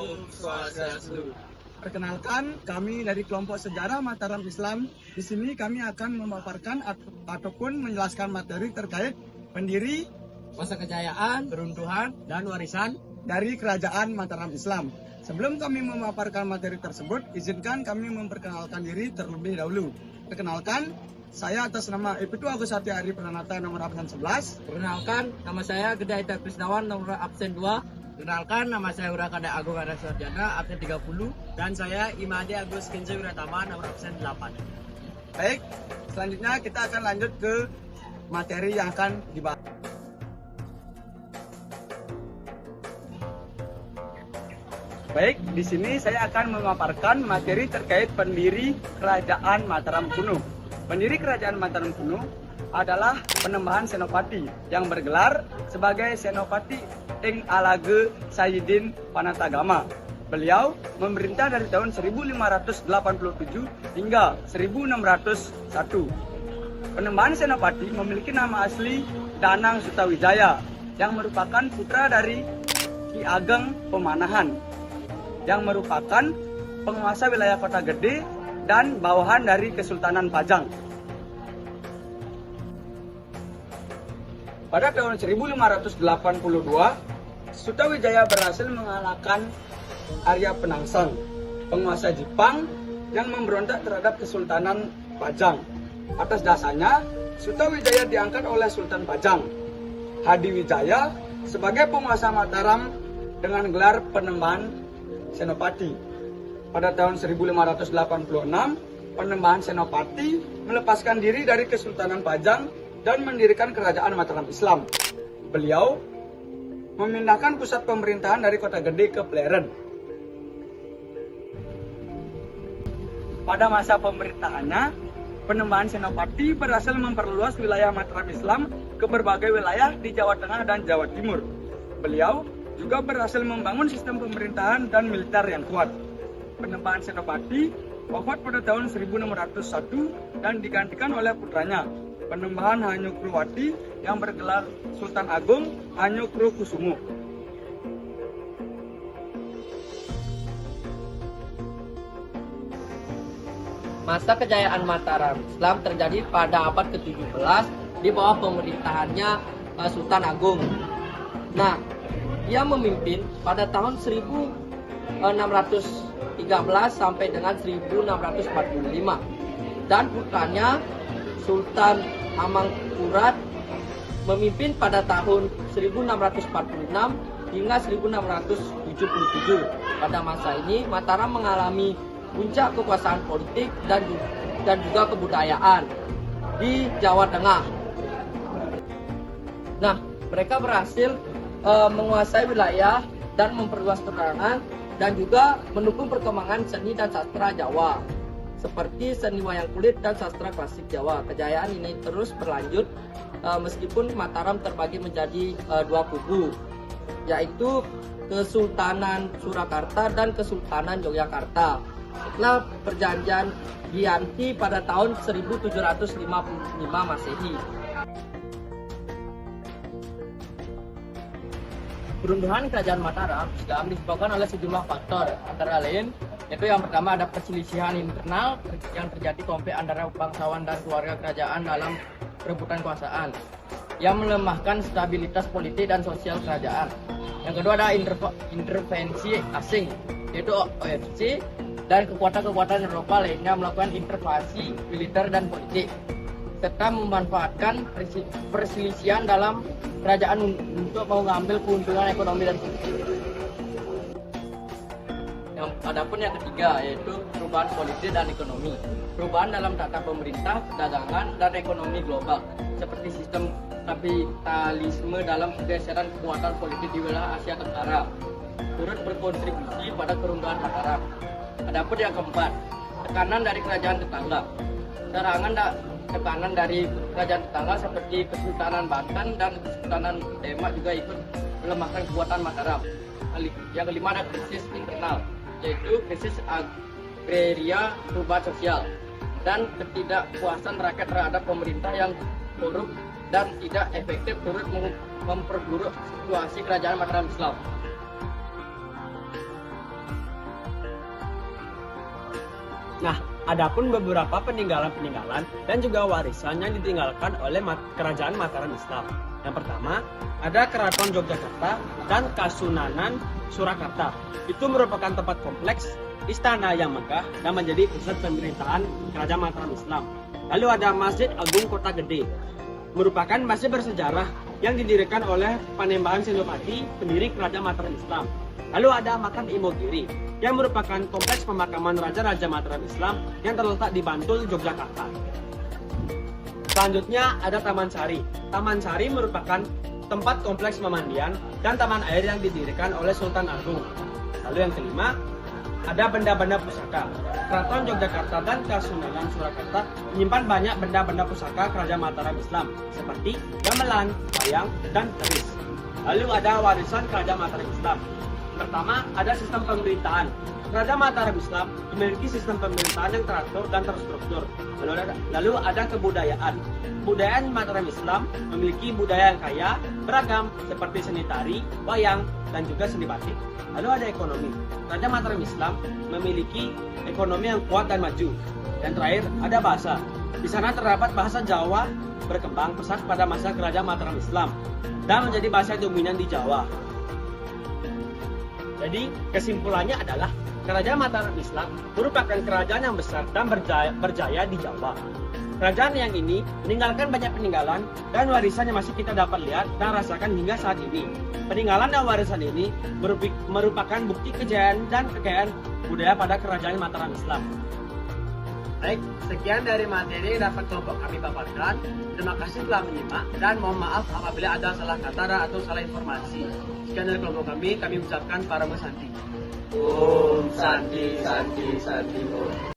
Om Swastiastu. Perkenalkan, kami dari kelompok Sejarah Mataram Islam. Di sini kami akan memaparkan ataupun menjelaskan materi terkait pendiri, Masa kejayaan, keruntuhan, dan warisan dari Kerajaan Mataram Islam. Sebelum kami memaparkan materi tersebut, izinkan kami memperkenalkan diri terlebih dahulu. Perkenalkan, saya atas nama Ibtu Agus Satya Ari Pranata nomor absen 11. Perkenalkan, nama saya Geda Ita Krisdawan nomor absen 2. Perkenalkan, nama saya Urakada Agung Ada Sarjana absen 30. Dan saya Imade Agus Kinsa Wiratama nomor absen 8. Baik, selanjutnya kita akan lanjut ke materi yang akan dibahas. Baik, di sini saya akan memaparkan materi terkait pendiri Kerajaan Mataram kuno. Pendiri Kerajaan Mataram kuno adalah Penembahan Senopati yang bergelar sebagai Senopati Ing Alage Sayyidin Panatagama. Beliau memerintah dari tahun 1587 hingga 1601. Penembahan Senopati memiliki nama asli Danang Sutawijaya yang merupakan putra dari Ki Ageng Pemanahan yang merupakan penguasa wilayah Kota Gede dan bawahan dari Kesultanan Pajang. Pada tahun 1582, Sutawijaya berhasil mengalahkan Arya Penangsang, penguasa Jepang yang memberontak terhadap Kesultanan Pajang. Atas dasarnya, Sutawijaya diangkat oleh Sultan Pajang, Hadiwijaya, sebagai penguasa Mataram dengan gelar Penembahan Senopati. Pada tahun 1586, Penembahan Senopati melepaskan diri dari Kesultanan Pajang dan mendirikan Kerajaan Mataram Islam. Beliau memindahkan pusat pemerintahan dari Kota Gede ke Pleren. Pada masa pemerintahannya, Penembahan Senopati berhasil memperluas wilayah Mataram Islam ke berbagai wilayah di Jawa Tengah dan Jawa Timur. Beliau juga berhasil membangun sistem pemerintahan dan militer yang kuat. Penembahan Senopati wafat pada tahun 1601 dan digantikan oleh putranya, Penembahan Hanyokruwati yang bergelar Sultan Agung Hanyokrokusumo. Masa kejayaan Mataram Islam terjadi pada abad ke-17 di bawah pemerintahannya Sultan Agung. Nah, ia memimpin pada tahun 1613 sampai dengan 1645. Dan putranya Sultan Amangkurat memimpin pada tahun 1646 hingga 1677. Pada masa ini Mataram mengalami puncak kekuasaan politik dan juga kebudayaan di Jawa Tengah. Nah, mereka berhasil menguasai wilayah dan memperluas keterangan dan juga mendukung perkembangan seni dan sastra Jawa seperti seni wayang kulit dan sastra klasik Jawa. Kejayaan ini terus berlanjut meskipun Mataram terbagi menjadi dua kubu, yaitu Kesultanan Surakarta dan Kesultanan Yogyakarta. Setelah perjanjian Giyanti pada tahun 1755 Masehi. Keruntuhan Kerajaan Mataram Islam disebabkan oleh sejumlah faktor, antara lain yaitu yang pertama ada perselisihan internal yang terjadi konflik antara bangsawan dan keluarga kerajaan dalam perebutan kekuasaan yang melemahkan stabilitas politik dan sosial kerajaan. Yang kedua ada intervensi asing, yaitu OFC dan kekuatan-kekuatan Eropa lainnya melakukan intervensi militer dan politik serta memanfaatkan perselisihan dalam kerajaan untuk mengambil keuntungan ekonomi dan politik. Adapun yang ketiga yaitu perubahan politik dan ekonomi. Perubahan dalam tata pemerintah, perdagangan, dan ekonomi global seperti sistem kapitalisme dalam pergeseran kekuatan politik di wilayah Asia Tenggara turut berkontribusi pada keruntuhan Mataram. Adapun yang keempat, tekanan dari kerajaan tetangga. Tekanan dari kerajaan tetangga seperti Kesultanan Banten dan Kesultanan Demak juga ikut melemahkan kekuatan Mataram. Yang kelima ada krisis internal, yaitu krisis agraria, perubahan sosial, dan ketidakpuasan rakyat terhadap pemerintah yang korup dan tidak efektif turut memperburuk situasi kerajaan Mataram Islam. Nah, adapun beberapa peninggalan-peninggalan dan juga warisan yang ditinggalkan oleh Kerajaan Mataram Islam. Yang pertama, ada Keraton Yogyakarta dan Kasunanan Surakarta. Itu merupakan tempat kompleks istana yang megah dan menjadi pusat pemerintahan Kerajaan Mataram Islam. Lalu ada Masjid Agung Kota Gede, merupakan masjid bersejarah yang didirikan oleh Panembahan Senopati, pendiri Kerajaan Mataram Islam. Lalu ada Makam Imogiri, yang merupakan kompleks pemakaman Raja-Raja Mataram Islam yang terletak di Bantul, Yogyakarta. Selanjutnya ada Taman Sari. Taman Sari merupakan tempat kompleks pemandian dan taman air yang didirikan oleh Sultan Agung. Lalu yang kelima, ada benda-benda pusaka. Keraton Yogyakarta dan Kasunanan Surakarta menyimpan banyak benda-benda pusaka Kerajaan Mataram Islam seperti gamelan, wayang, dan keris. Lalu ada warisan Kerajaan Mataram Islam. Pertama, ada sistem pemerintahan. Kerajaan Mataram Islam memiliki sistem pemerintahan yang teratur dan terstruktur. Lalu ada kebudayaan. Kebudayaan Mataram Islam memiliki budaya yang kaya, beragam, seperti seni tari, wayang, dan juga seni batik. Lalu ada ekonomi. Kerajaan Mataram Islam memiliki ekonomi yang kuat dan maju. Dan terakhir, ada bahasa. Di sana terdapat bahasa Jawa berkembang pesat pada masa Kerajaan Mataram Islam dan menjadi bahasa dominan di Jawa. Jadi, kesimpulannya adalah Kerajaan Mataram Islam merupakan kerajaan yang besar dan berjaya di Jawa. Kerajaan yang ini meninggalkan banyak peninggalan dan warisan yang masih kita dapat lihat dan rasakan hingga saat ini. Peninggalan dan warisan ini merupakan bukti kejayaan dan kekayaan budaya pada Kerajaan Mataram Islam. Baik, sekian dari materi yang dapat kelompok kami paparkan. Terima kasih telah menyimak dan mohon maaf apabila ada salah kata atau salah informasi. Sekian dari kelompok kami ucapkan Parama Santi. Om Santi Santi Santi Om.